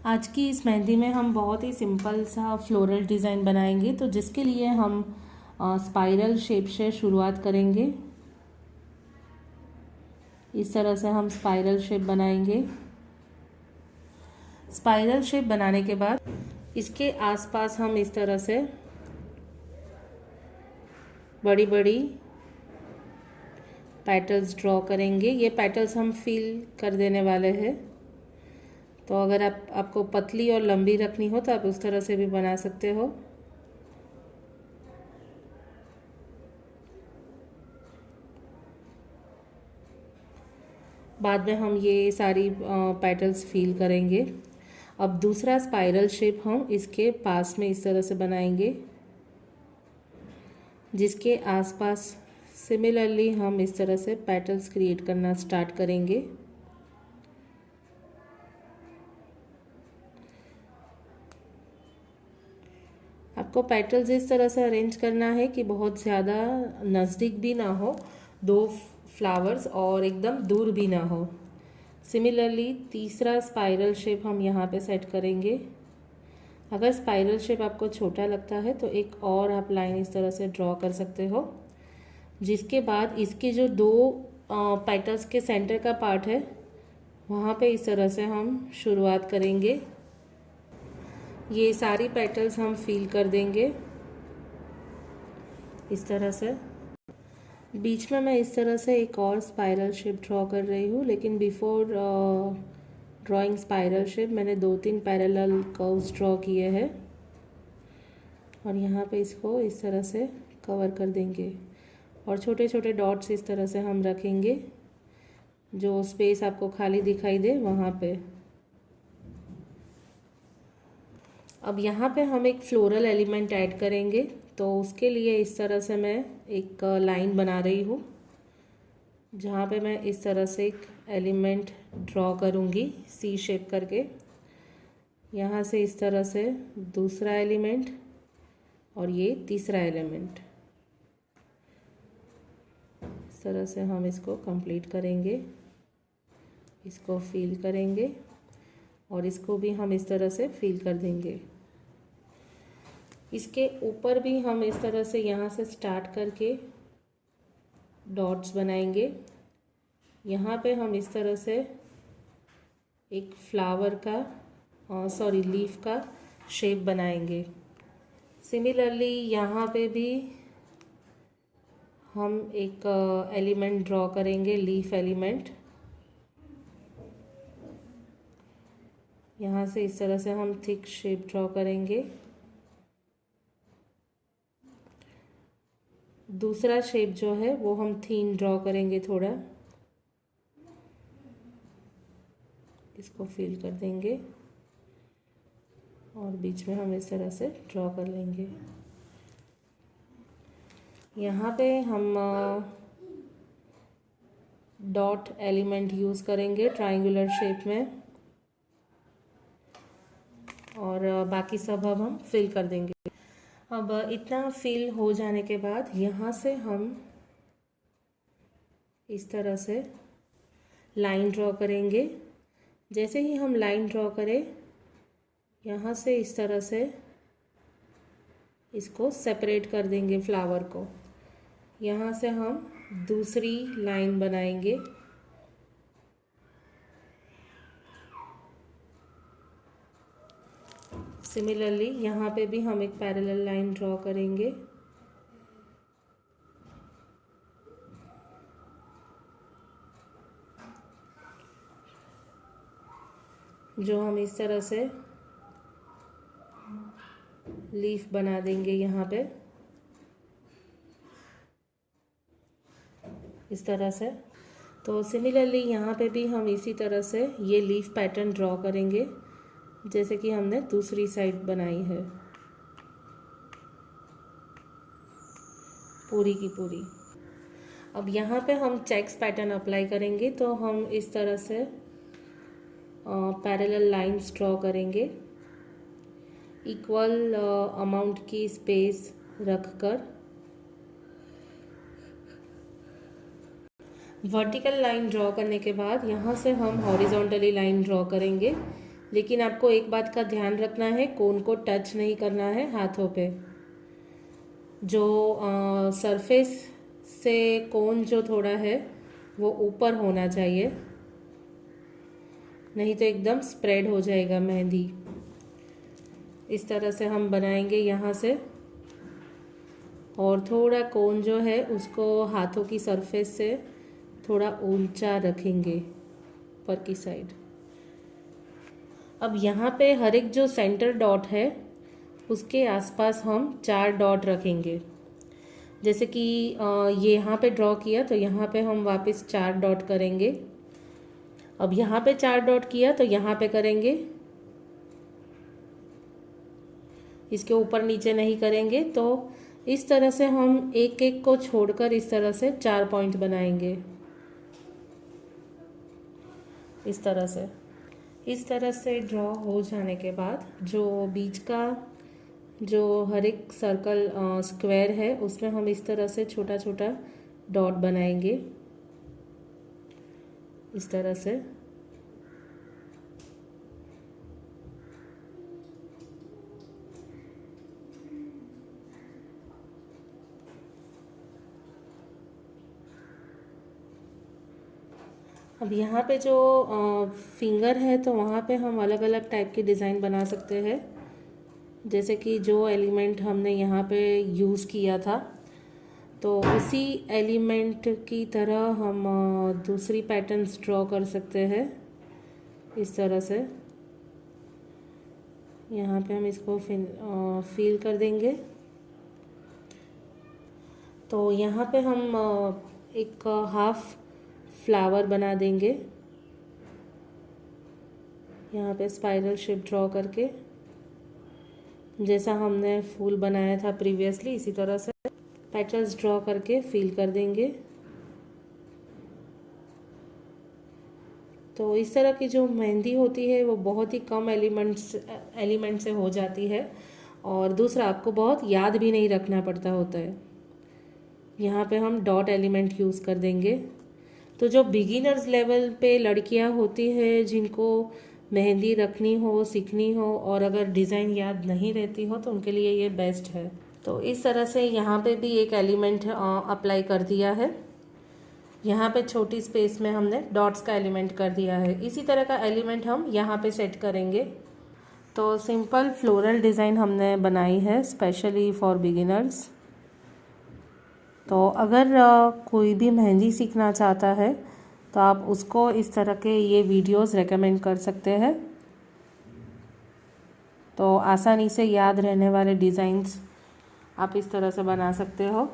आज की इस मेहंदी में हम बहुत ही सिंपल सा फ्लोरल डिज़ाइन बनाएंगे। तो जिसके लिए हम स्पाइरल शेप से शुरुआत करेंगे। इस तरह से हम स्पाइरल शेप बनाएंगे। स्पाइरल शेप बनाने के बाद इसके आसपास हम इस तरह से बड़ी बड़ी पेटल्स ड्रॉ करेंगे। ये पेटल्स हम फिल कर देने वाले हैं। तो अगर आपको पतली और लंबी रखनी हो तो आप उस तरह से भी बना सकते हो। बाद में हम ये सारी पेटल्स फिल करेंगे। अब दूसरा स्पाइरल शेप हम इसके पास में इस तरह से बनाएंगे, जिसके आसपास सिमिलरली हम इस तरह से पेटल्स क्रिएट करना स्टार्ट करेंगे। आपको पेटल्स इस तरह से अरेंज करना है कि बहुत ज़्यादा नज़दीक भी ना हो दो फ्लावर्स और एकदम दूर भी ना हो। सिमिलरली तीसरा स्पाइरल शेप हम यहाँ पे सेट करेंगे। अगर स्पाइरल शेप आपको छोटा लगता है तो एक और आप लाइन इस तरह से ड्रॉ कर सकते हो, जिसके बाद इसके जो दो पेटल्स के सेंटर का पार्ट है वहाँ पे इस तरह से हम शुरुआत करेंगे। ये सारी पेटल्स हम फिल कर देंगे इस तरह से। बीच में मैं इस तरह से एक और स्पाइरल शेप ड्रॉ कर रही हूँ, लेकिन बिफोर ड्राइंग स्पाइरल शेप मैंने 2-3 पैरेलल कर्व्स ड्रॉ किए हैं और यहाँ पे इसको इस तरह से कवर कर देंगे और छोटे छोटे डॉट्स इस तरह से हम रखेंगे जो स्पेस आपको खाली दिखाई दे वहाँ पे। अब यहाँ पे हम एक फ्लोरल एलिमेंट ऐड करेंगे, तो उसके लिए इस तरह से मैं एक लाइन बना रही हूँ जहाँ पे मैं इस तरह से एक एलिमेंट ड्रॉ करूँगी सी शेप करके। यहाँ से इस तरह से दूसरा एलिमेंट और ये तीसरा एलिमेंट, इस तरह से हम इसको कंप्लीट करेंगे। इसको फिल करेंगे और इसको भी हम इस तरह से फिल कर देंगे। इसके ऊपर भी हम इस तरह से यहाँ से स्टार्ट करके डॉट्स बनाएंगे। यहाँ पे हम इस तरह से एक फ्लावर का लीफ का शेप बनाएंगे। सिमिलरली यहाँ पे भी हम एक एलिमेंट ड्रॉ करेंगे, लीफ एलिमेंट। यहाँ से इस तरह से हम थिक शेप ड्रॉ करेंगे। दूसरा शेप जो है वो हम थीन ड्रॉ करेंगे थोड़ा, इसको फिल कर देंगे और बीच में हम इस तरह से ड्रॉ कर लेंगे। यहाँ पे हम डॉट एलिमेंट यूज़ करेंगे ट्रायंगुलर शेप में और बाकी सब अब हम फिल कर देंगे। अब इतना फिल हो जाने के बाद यहाँ से हम इस तरह से लाइन ड्रॉ करेंगे। जैसे ही हम लाइन ड्रॉ करें, यहाँ से इस तरह से इसको सेपरेट कर देंगे फ्लावर को। यहाँ से हम दूसरी लाइन बनाएंगे। सिमिलरली यहाँ पे भी हम एक पैरेलल लाइन ड्रॉ करेंगे। जो हम इस तरह से लीफ बना देंगे यहाँ पे इस तरह से। तो सिमिलरली यहाँ पे भी हम इसी तरह से ये लीफ पैटर्न ड्रॉ करेंगे जैसे कि हमने दूसरी साइड बनाई है पूरी की पूरी। अब यहाँ पे हम चेक्स पैटर्न अप्लाई करेंगे, तो हम इस तरह से पैरेलल लाइंस ड्रॉ करेंगे इक्वल अमाउंट की स्पेस रखकर। वर्टिकल लाइन ड्रॉ करने के बाद यहाँ से हम हॉरिजॉन्टली लाइन ड्रॉ करेंगे लेकिन आपको एक बात का ध्यान रखना है, कोन को टच नहीं करना है हाथों पे। जो सरफेस से कोन जो थोड़ा है वो ऊपर होना चाहिए, नहीं तो एकदम स्प्रेड हो जाएगा मेहंदी। इस तरह से हम बनाएंगे यहाँ से, और थोड़ा कोन जो है उसको हाथों की सरफेस से थोड़ा ऊंचा रखेंगे ऊपर की साइड। अब यहाँ पे हर एक जो सेंटर डॉट है उसके आसपास हम 4 डॉट रखेंगे। जैसे कि ये यहाँ पे ड्रॉ किया तो यहाँ पे हम वापस 4 डॉट करेंगे। अब यहाँ पे 4 डॉट किया तो यहाँ पे करेंगे, इसके ऊपर नीचे नहीं करेंगे। तो इस तरह से हम एक एक को छोड़कर इस तरह से 4 पॉइंट बनाएंगे। इस तरह से ड्रॉ हो जाने के बाद जो बीच का जो हर एक सर्कल स्क्वायर है उसमें हम इस तरह से छोटा छोटा डॉट बनाएंगे, इस तरह से। अब यहाँ पे जो फिंगर है तो वहाँ पे हम अलग अलग टाइप की डिज़ाइन बना सकते हैं। जैसे कि जो एलिमेंट हमने यहाँ पे यूज़ किया था तो उसी एलिमेंट की तरह हम दूसरी पैटर्न्स ड्रॉ कर सकते हैं, इस तरह से। यहाँ पे हम इसको फिल कर देंगे। तो यहाँ पे हम एक हाफ फ्लावर बना देंगे, यहाँ पे स्पाइरल शेप ड्रॉ करके, जैसा हमने फूल बनाया था प्रीवियसली इसी तरह से पेटल्स ड्रॉ करके फिल कर देंगे। तो इस तरह की जो मेहंदी होती है वो बहुत ही कम एलिमेंट से हो जाती है, और दूसरा आपको बहुत याद भी नहीं रखना पड़ता होता है। यहाँ पे हम डॉट एलिमेंट यूज़ कर देंगे। तो जो बिगिनर्स लेवल पे लड़कियां होती है जिनको मेहंदी रखनी हो, सीखनी हो, और अगर डिज़ाइन याद नहीं रहती हो तो उनके लिए ये बेस्ट है। तो इस तरह से यहाँ पे भी एक एलिमेंट अप्लाई कर दिया है। यहाँ पे छोटी स्पेस में हमने डॉट्स का एलिमेंट कर दिया है। इसी तरह का एलिमेंट हम यहाँ पे सेट करेंगे। तो सिंपल फ्लोरल डिज़ाइन हमने बनाई है स्पेशली फॉर बिगिनर्स। तो अगर कोई भी मेहंदी सीखना चाहता है तो आप उसको इस तरह के ये वीडियोस रेकमेंड कर सकते हैं। तो आसानी से याद रहने वाले डिज़ाइंस आप इस तरह से बना सकते हो।